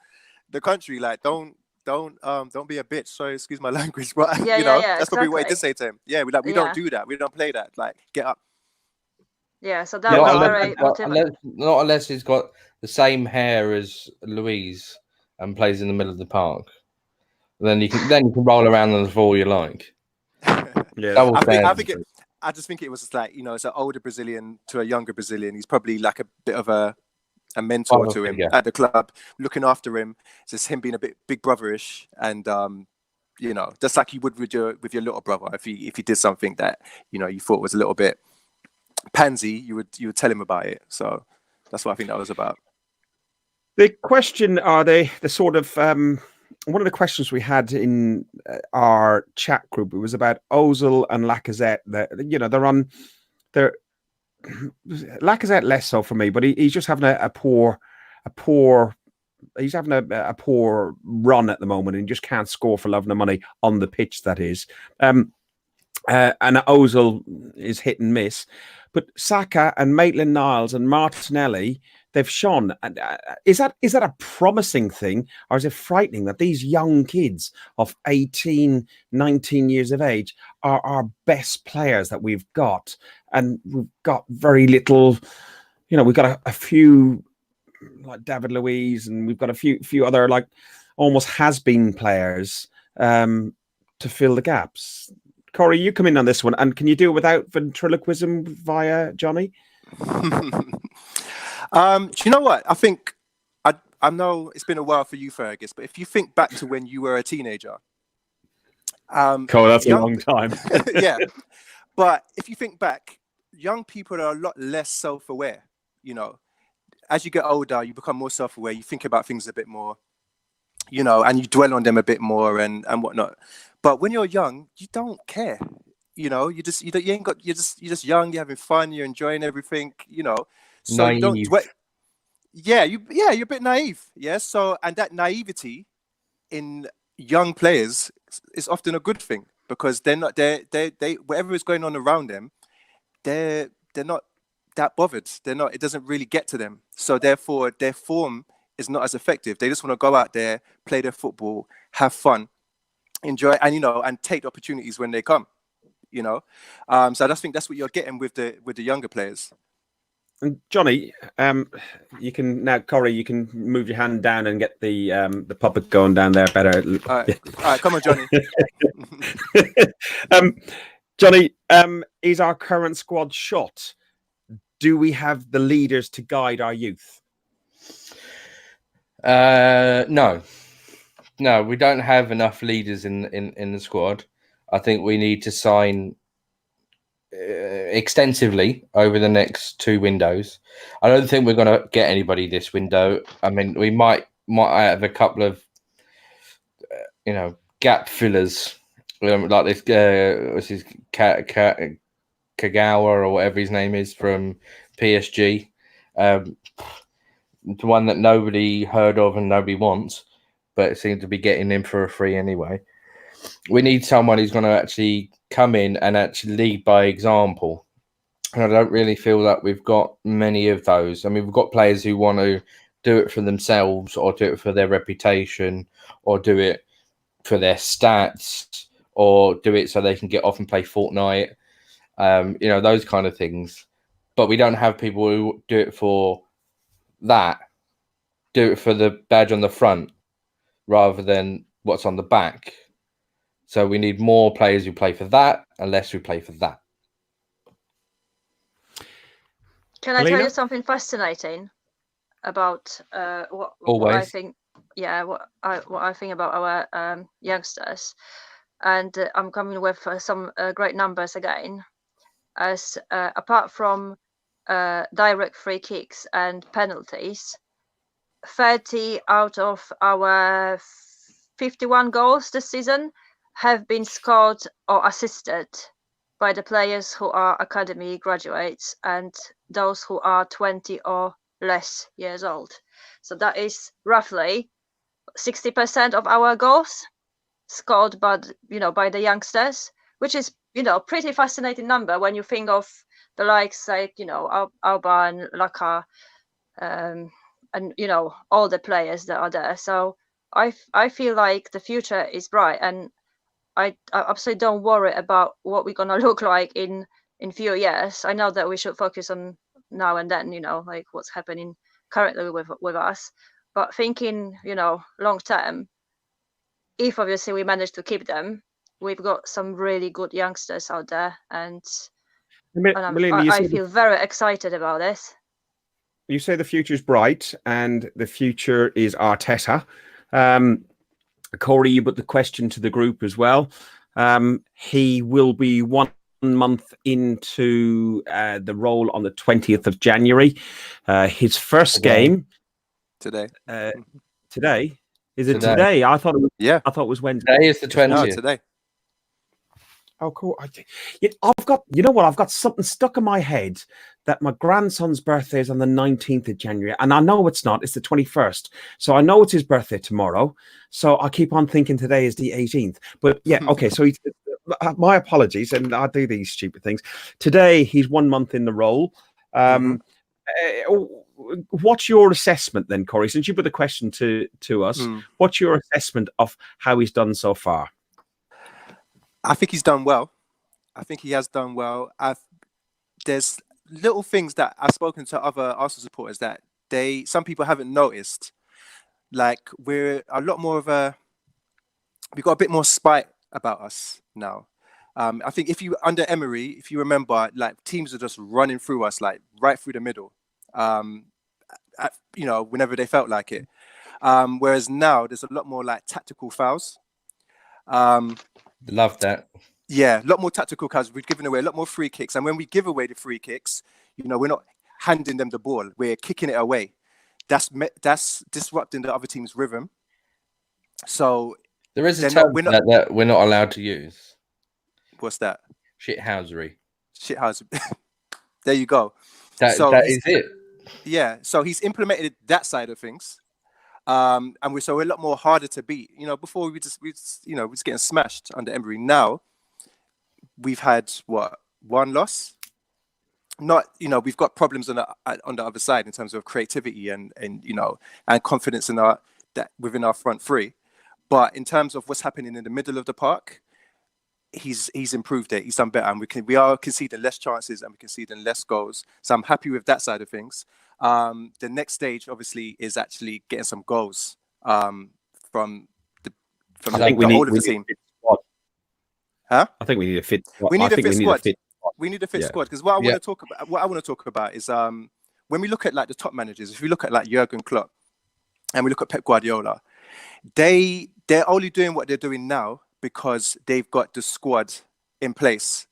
the country. Like, don't be a bitch. Sorry, excuse my language, but that's probably what he did say to him. Yeah, we don't do that. We don't play that. Like, get up. Yeah, so that was very not unless he's got the same hair as Louise and plays in the middle of the park. Then you can roll around on the floor you like. Yeah, I just think it was like, it's an older Brazilian to a younger Brazilian. He's probably like a bit of a mentor to him at the club, looking after him. It's just him being a bit big brotherish, and just like you would with your little brother. If he did something that you thought was a little bit pansy, you would tell him about it. So that's what I think that was about. The question, the sort of one of the questions we had in our chat group, it was about Ozil and Lacazette. They're Lacazette less so for me, but he's just having a poor run at the moment and just can't score for love nor money on the pitch. That is. and Ozil is hit and miss. But Saka and Maitland-Niles and Martinelli, they've shone. And is that a promising thing, or is it frightening that these young kids of 18, 19 years of age are our best players that we've got? And we've got very little, we've got a few like David Luiz, and we've got a few other like almost has-been players to fill the gaps. Cory, you come in on this one, and can you do it without ventriloquism via Johnny? Do you know what? I think I know it's been a while for you, Fergus, but if you think back to when you were a teenager, Cool, that's a long time. Yeah, but if you think back, young people are a lot less self-aware. As you get older, you become more self-aware. You think about things a bit more, and you dwell on them a bit more and whatnot. But when you're young, you don't care. You're just young. You're having fun. You're enjoying everything. So Naive. you don't dwell. Yeah, you're a bit naive. Yeah. So, and that naivety in young players is often a good thing, because they're not they whatever is going on around them, they're not that bothered. They're not. It doesn't really get to them. So therefore, their form is not as effective. They just want to go out there, play their football, have fun, enjoy, and and take the opportunities when they come. So I just think that's what you're getting with the younger players. And Johnny, you can now, Cory, you can move your hand down and get the puppet going down there better. All right, come on, Johnny. Johnny, is our current squad shot? Do we have the leaders to guide our youth? No, we don't have enough leaders in the squad. I think we need to sign extensively over the next 2 windows. I don't think we're going to get anybody this window. I mean, we might have a couple of gap fillers, like this what's his Kagawa or whatever his name is from PSG, the one that nobody heard of and nobody wants, but it seems to be getting in for a free anyway. We need someone who's going to actually come in and actually lead by example. And I don't really feel that we've got many of those. I mean, we've got players who want to do it for themselves, or do it for their reputation, or do it for their stats, or do it so they can get off and play Fortnite, those kind of things. But we don't have people who do it for that, do it for the badge on the front rather than what's on the back. So we need more players who play for that and less who play for that. Can I tell you something fascinating about what I think? Yeah, what I think about our youngsters, and I'm coming with some great numbers again. As apart from direct free kicks and penalties, 30 out of our 51 goals this season have been scored or assisted by the players who are academy graduates and those who are 20 or less years old. So that is roughly 60% of our goals scored by the youngsters, which is pretty fascinating number when you think of the likes like Alba and Laka, and all the players that are there. So I feel like the future is bright, and I absolutely don't worry about what we're gonna look like in few years. I know that we should focus on now and then, like what's happening currently with us, but thinking long term, if obviously we manage to keep them, we've got some really good youngsters out there, and I feel very excited about this. You say the future's bright, and the future is Arteta. Cory, you put the question to the group as well. He will be 1 month into the role on the 20th of January. His first game today. Today. Is it today? I thought it was. Yeah, I thought it was Wednesday. Today is the 20th. No, today. Oh, cool. I've got. You know what? I've got something stuck in my head that my grandson's birthday is on the 19th of January, and I know it's not. It's the 21st. So I know it's his birthday tomorrow. So I keep on thinking today is the 18th. But yeah, okay. So my apologies, and I do these stupid things. Today, he's 1 month in the role. What's your assessment then, Cory? Since you put the question to us, what's your assessment of how he's done so far? I think he's done well. I think he has done well. There's little things that I've spoken to other Arsenal supporters that some people haven't noticed. Like we're a lot more of we've got a bit more spite about us now. I think under Emery, if you remember, like teams are just running through us, like right through the middle, whenever they felt like it. Whereas now there's a lot more like tactical fouls. Love that. Yeah, a lot more tactical fouls. We've given away a lot more free kicks. And when we give away the free kicks, we're not handing them the ball. We're kicking it away. That's disrupting the other team's rhythm. So there is a term that we're not allowed to use. What's that? Shithousery. Shithousery. There you go. That is it. Yeah. So he's implemented that side of things. And we're a lot more harder to beat. Before we just getting smashed under Emery. Now we've had one loss. Not we've got problems on the other side in terms of creativity and confidence within our front three. But in terms of what's happening in the middle of the park, he's improved it. He's done better, and we are conceding less chances and we're conceding less goals. So I'm happy with that side of things. The next stage, obviously, is actually getting some goals from the whole of the team. Huh? I think we need a fit squad. We need a fit squad. We need a fit squad because what I want to talk about is when we look at like the top managers. If we look at like Jurgen Klopp and we look at Pep Guardiola, they're only doing what they're doing now because they've got the squad in place.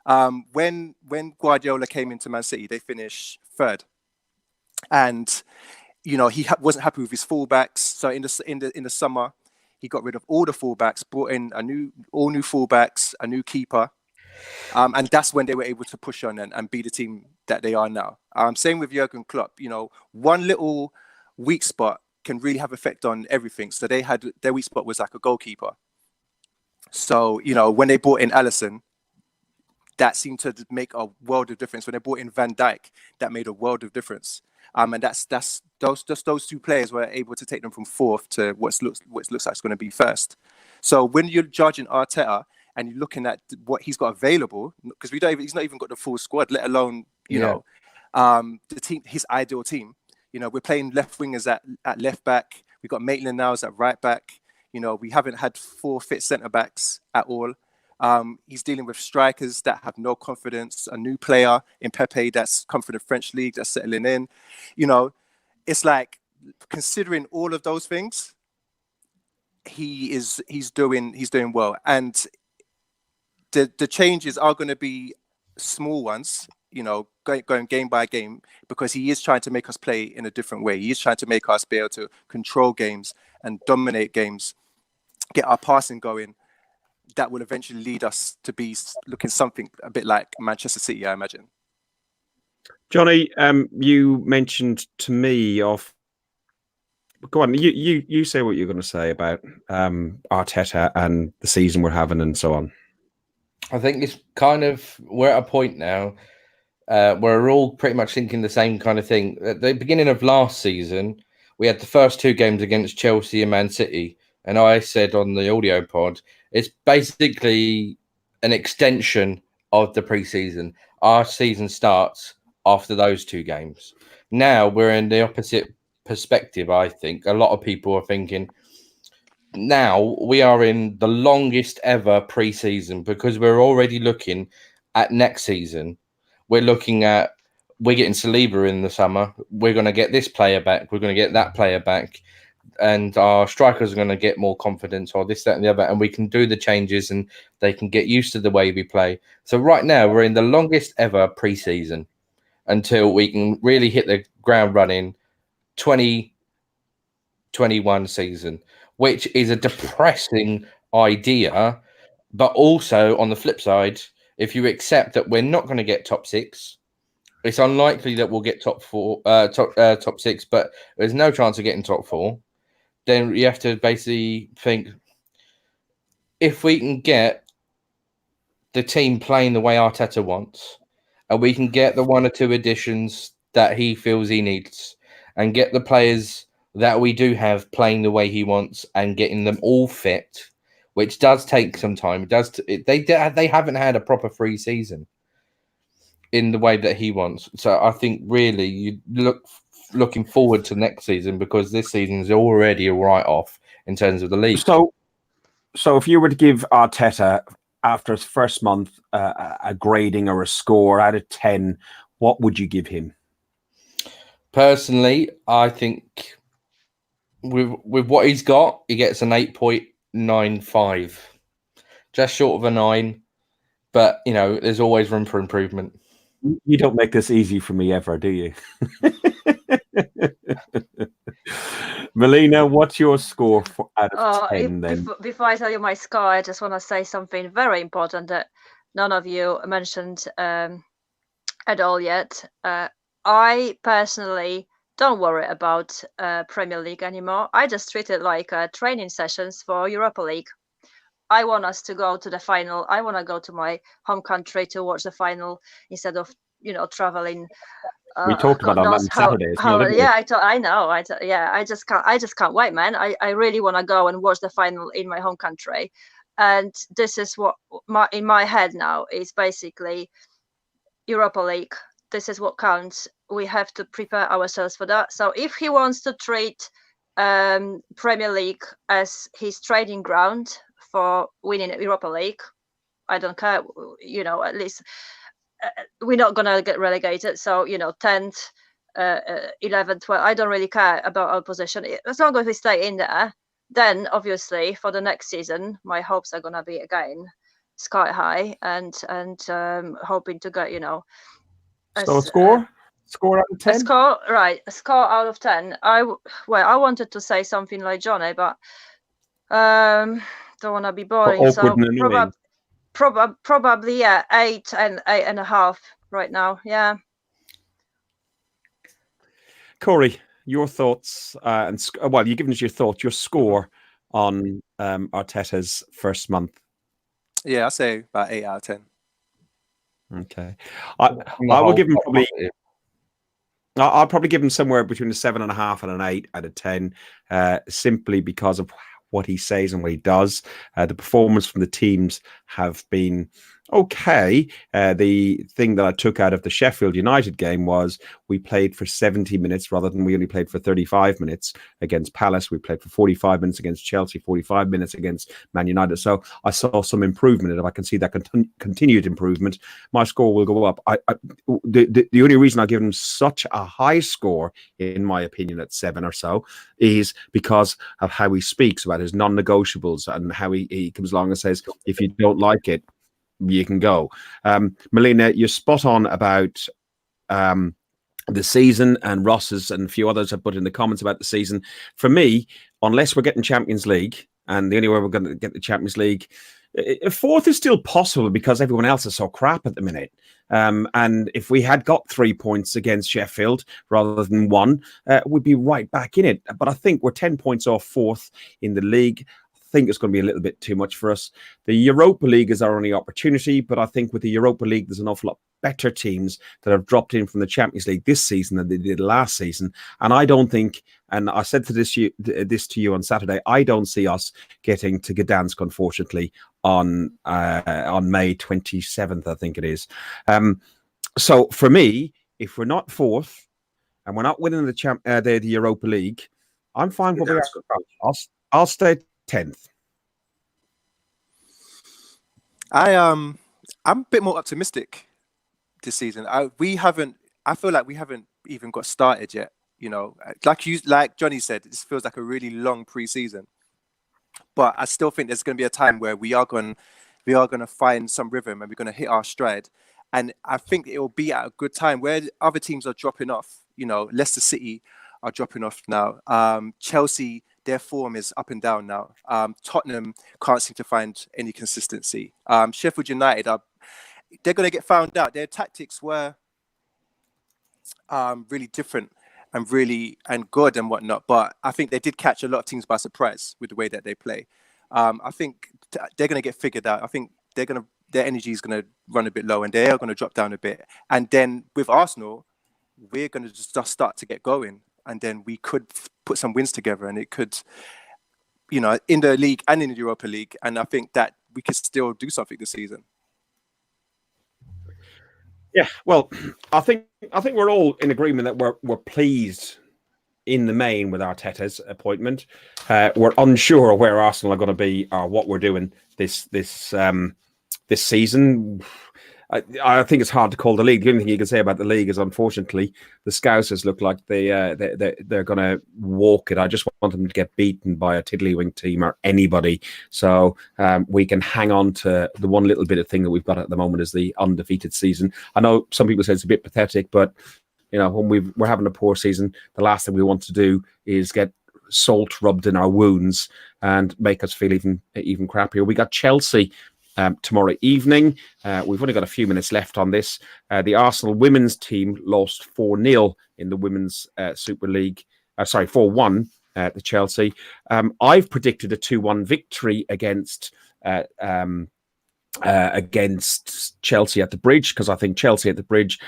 When Guardiola came into Man City, they finished third, and he wasn't happy with his fullbacks. So in the summer, he got rid of all the fullbacks, brought in all new fullbacks, a new keeper, and that's when they were able to push on and be the team that they are now. Same with Jurgen Klopp. One little weak spot can really have effect on everything. So their weak spot was like a goalkeeper. So, when they brought in Alisson, that seemed to make a world of difference. When they brought in Van Dijk, that made a world of difference. And those two players were able to take them from fourth to what looks like it's going to be first. So when you're judging Arteta and you're looking at what he's got available, because he's not even got the full squad, let alone the team, his ideal team. We're playing left wingers at left back. We've got Maitland now as at right back. We haven't had 4 fit centre backs at all. He's dealing with strikers that have no confidence, a new player in Pepe that's come from the French league that's settling in. It's like, considering all of those things, he's doing well. And the changes are going to be small ones, going game by game, because he is trying to make us play in a different way. He is trying to make us be able to control games and dominate games, get our passing going. That will eventually lead us to be looking something a bit like Manchester City, I imagine. Johnny, you mentioned to me go on, you say what you're going to say about Arteta and the season we're having and so on. I think it's we're at a point now where we're all pretty much thinking the same kind of thing. At the beginning of last season, we had the first 2 games against Chelsea and Man City. And I said on the audio pod, it's basically an extension of the preseason. Our season starts after those 2 games. Now we're in the opposite perspective, I think. A lot of people are thinking, now we are in the longest ever preseason because we're already looking at next season. We're getting Saliba in the summer. We're going to get this player back. We're going to get that player back. And our strikers are going to get more confidence or this, that, and the other. And we can do the changes and they can get used to the way we play. So right now we're in the longest ever preseason until we can really hit the ground running 2021 season, which is a depressing idea. But also on the flip side, if you accept that we're not going to get top 6, it's unlikely that we'll get top 6, but there's no chance of getting top 4. Then you have to basically think, if we can get the team playing the way Arteta wants, and we can get the 1 or 2 additions that he feels he needs, and get the players that we do have playing the way he wants, and getting them all fit, which does take some time. They haven't had a proper pre-season in the way that he wants. So I think really you looking forward to next season, because this season is already a write-off in terms of the league. So if you were to give Arteta, after his first month, a grading or a score out of 10, what would you give him? Personally, I think with what he's got, he gets an 8.95, just short of a 9. But there's always room for improvement. You don't make this easy for me ever, do you? Melina, what's your score out of 10 then? Before I tell you my score, I just want to say something very important that none of you mentioned at all yet. I personally don't worry about Premier League anymore. I just treat it like training sessions for Europa League. I want us to go to the final. I want to go to my home country to watch the final instead of traveling. We talked about that on Saturdays. I know. I just can't wait, man. I really want to go and watch the final in my home country, and this is what in my head now is basically Europa League. This is what counts. We have to prepare ourselves for that. So if he wants to treat Premier League as his training ground for winning Europa League, I don't care. At least we're not gonna get relegated. So 10th, 11th, 12th. I don't really care about our position as long as we stay in there. Then obviously for the next season, my hopes are gonna be again sky high, and hoping to get So a score out of 10. A score out of 10. I wanted to say something like Johnny, but don't want to be boring. So probably 8 and 8.5 right now. Yeah. Cory, your thoughts, you've given us your thoughts, your score on Arteta's first month. Yeah, I'll say about 8 out of 10. Okay, I will give him probably. I'll probably give him somewhere between a 7.5 and an 8 out of 10, simply because of what he says and what he does. The performance from the teams have been okay. The thing that I took out of the Sheffield United game was we played for 70 minutes rather than we only played for 35 minutes against Palace. We played for 45 minutes against Chelsea, 45 minutes against Man United. So I saw some improvement. And if I can see that continued improvement, my score will go up. The only reason I give him such a high score, in my opinion, at 7 or so, is because of how he speaks about his non-negotiables and how he comes along and says, if you don't like it, you can go. Melina, you're spot on about the season, and Ross's and a few others have put in the comments about the season. For me, unless we're getting Champions League, and the only way we're going to get the Champions League, 4th is still possible because everyone else is so crap at the minute. And if we had got 3 points against Sheffield rather than 1, we'd be right back in it. But I think we're 10 points off 4th in the league. I think it's going to be a little bit too much for us. The Europa League is our only opportunity, but I think with the Europa League, there's an awful lot better teams that have dropped in from the Champions League this season than they did last season. And I don't think, and I said this to you on Saturday, I don't see us getting to Gdansk, unfortunately, on May 27th, I think it is. So for me, if we're not 4th and we're not winning the Europa League, I'm fine with I'll stay 10th. I'm a bit more optimistic this season. I feel like we haven't even got started yet. Like Johnny said, this feels like a really long pre-season. But I still think there's going to be a time where we are going to find some rhythm and we're going to hit our stride. And I think it will be at a good time where other teams are dropping off. Leicester City are dropping off now. Chelsea, their form is up and down now. Tottenham can't seem to find any consistency. Sheffield United they're going to get found out. Their tactics were really different and good and whatnot. But I think they did catch a lot of teams by surprise with the way that they play. I think they're going to get figured out. I think they're going to their energy is going to run a bit low and they are going to drop down a bit. And then with Arsenal, we're going to just start to get going, and then we could put some wins together, and it could, in the league and in the Europa League. And I think that we could still do something this season. Yeah, well, I think we're all in agreement that we're pleased in the main with Arteta's appointment. We're unsure where Arsenal are going to be or what we're doing this season. I think it's hard to call the league. The only thing you can say about the league is, unfortunately, the Scousers look like they're going to walk it. I just want them to get beaten by a tiddlywink team or anybody, so we can hang on to the one little bit of thing that we've got at the moment is the undefeated season. I know some people say it's a bit pathetic, but when we're having a poor season, the last thing we want to do is get salt rubbed in our wounds and make us feel even crappier. We got Chelsea tomorrow evening. We've only got a few minutes left on this. The Arsenal women's team lost 4-0 in the Women's Super League. 4-1 to Chelsea. I've predicted a 2-1 victory against Chelsea at the Bridge, because I think Chelsea at the Bridge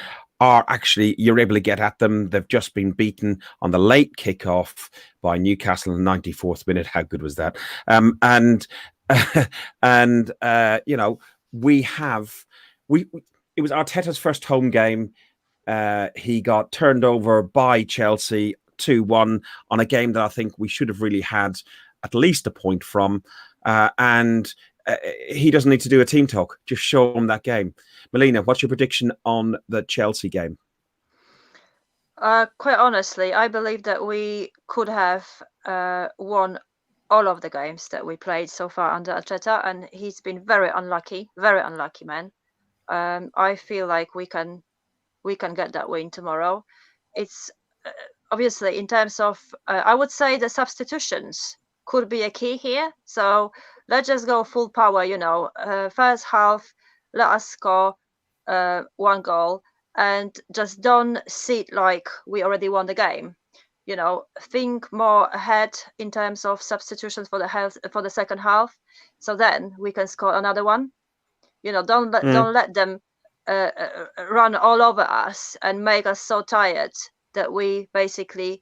are actually, you're able to get at them. They've just been beaten on the late kickoff by Newcastle in the 94th minute. How good was that? It was Arteta's first home game. He got turned over by Chelsea 2-1 on a game that I think we should have really had at least a point from. He doesn't need to do a team talk. Just show him that game. Melina, what's your prediction on the Chelsea game? Quite honestly, I believe that we could have won all of the games that we played so far under Arteta, and he's been very unlucky, man. I feel like we can get that win tomorrow. It's obviously in terms of, I would say the substitutions could be a key here. So let's just go full power, first half, let us score one goal and just don't sit like we already won the game. Think more ahead in terms of substitutions for the second half, so then we can score another one. Don't let them run all over us and make us so tired that we basically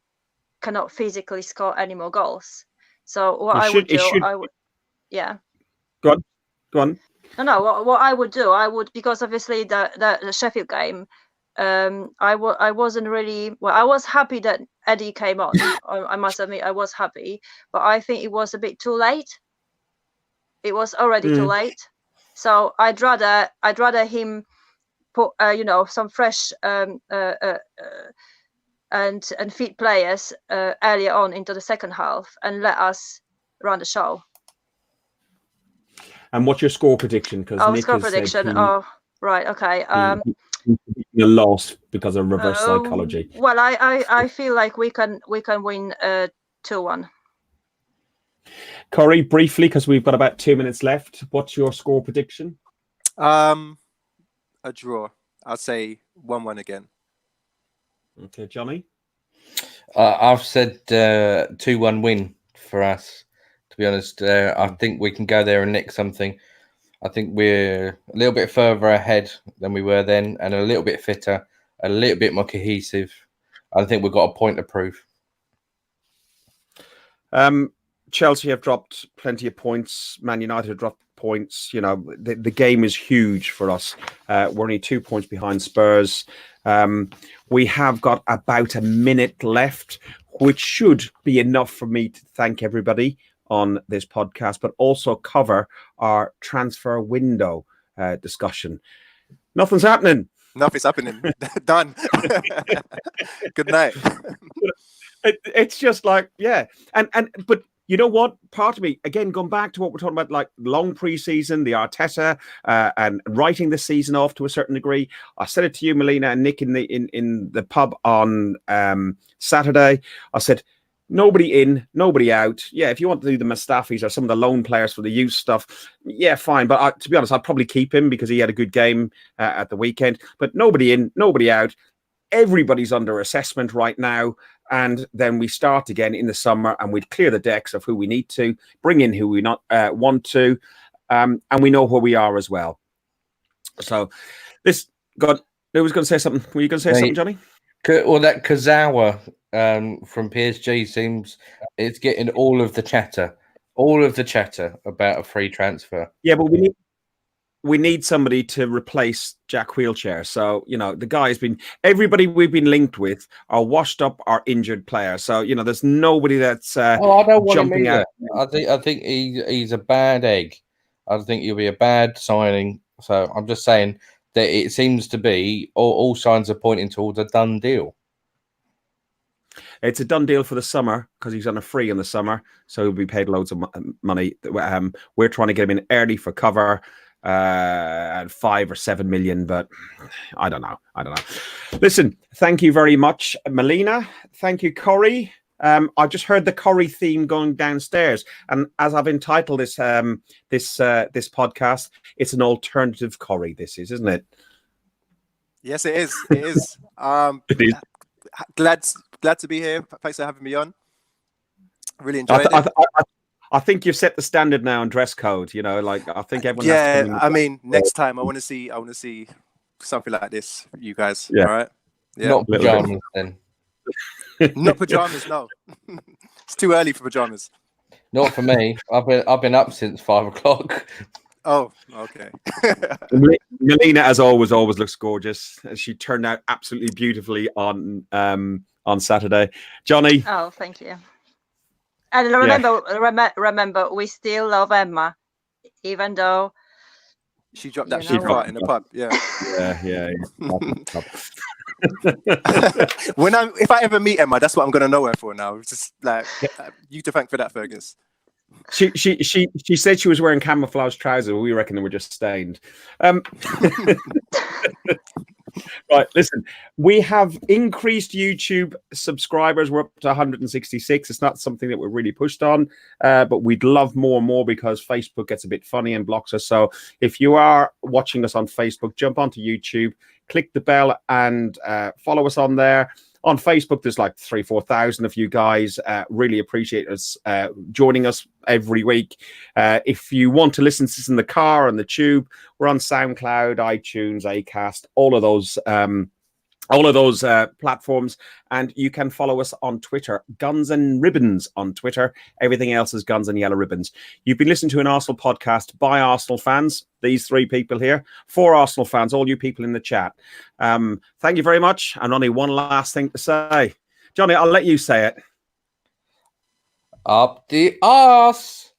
cannot physically score any more goals. So what I would do, yeah. Go on. No. What I would do, because obviously the Sheffield game, I wasn't really, well, I was happy that Eddie came on. I must admit, I was happy, but I think it was a bit too late. It was already too late. So I'd rather him put some fresh and fit players earlier on into the second half and let us run the show. And what's your score prediction? Because score prediction. Right. Okay. A loss because of reverse psychology. Well, I feel like we can win 2-1. Cory, briefly, because we've got about 2 minutes left. What's your score prediction? A draw. I'll say 1-1 again. Okay, Johnny. I've said 2-1 win for us. To be honest, I think we can go there and nick something. I think we're a little bit further ahead than we were then, and a little bit fitter, a little bit more cohesive. I think we've got a point to prove. Chelsea have dropped plenty of points. Man United have dropped points. The game is huge for us. We're only 2 points behind Spurs. We have got about a minute left, which should be enough for me to thank everybody on this podcast, but also cover our transfer window discussion. Nothing's happening. Nothing's happening. Done. Good night. It's just like, yeah. But you know what? Part of me, again, going back to what we're talking about, like long preseason, the Arteta, and writing the season off to a certain degree. I said it to you, Melina and Nick, in the pub on Saturday. I said, nobody in, nobody out. Yeah, if you want to do the Mustafis or some of the loan players for the youth stuff, yeah, fine. But to be honest, I'd probably keep him because he had a good game at the weekend. But nobody in, nobody out. Everybody's under assessment right now. And then we start again in the summer and we'd clear the decks of who we need to, bring in who we not want to. And we know where we are as well. So this God, who was going to say something? Were you going to say something, Johnny? Well, that Kazawa from PSG seems it's getting all of the chatter about a free transfer. Yeah, but we need somebody to replace Jack Wheelchair. So, the guy's been everybody we've been linked with are washed up or injured players. So, there's nobody that's I don't want him jumping either. out. I think he's a bad egg. I think he'll be a bad signing. So I'm just saying that it seems to be all signs are pointing towards a done deal. It's a done deal for the summer because he's on a free in the summer, so he'll be paid loads of money. We're trying to get him in early for cover at 5 or 7 million, but I don't know. Listen, thank you very much, Melina. Thank you, Cory. I just heard the Cory theme going downstairs, and as I've entitled this podcast, it's an alternative Cory. This is, isn't it? Yes, it is. It is. It is. Glad to be here. Thanks for having me on. Really enjoyed it. I think you've set the standard now on dress code. I think everyone. Yeah, I mean, next time I want to see something like this. You guys, yeah. All right? Yeah. Not pajamas then. Not pajamas. No, it's too early for pajamas. Not for me. I've been up since 5 o'clock. Oh, okay. Melina, as always looks gorgeous. She turned out absolutely beautifully on Saturday. Johnny. Oh, thank you. And remember, we still love Emma, even though she dropped that shit fart in the pub. Yeah. Yeah. If I ever meet Emma, that's what I'm gonna know her for now. It's just like you to thank for that, Fergus. She said she was wearing camouflage trousers. We reckon they were just stained. Right, listen, we have increased YouTube subscribers. We're up to 166. It's not something that we're really pushed on, but we'd love more and more because Facebook gets a bit funny and blocks us. So if you are watching us on Facebook, jump onto YouTube, click the bell and follow us on there. On Facebook, there's like 3,000-4,000 of you guys. Really appreciate us joining us every week. If you want to listen to this in the car and the tube, we're on SoundCloud, iTunes, Acast, all of those platforms, and you can follow us on Twitter, Guns and Ribbons on Twitter. Everything else is Guns and Yellow Ribbons. You've been listening to an Arsenal podcast by Arsenal fans, these three people here, for Arsenal fans, all you people in the chat. Thank you very much. And only one last thing to say. Johnny, I'll let you say it. Up the arse.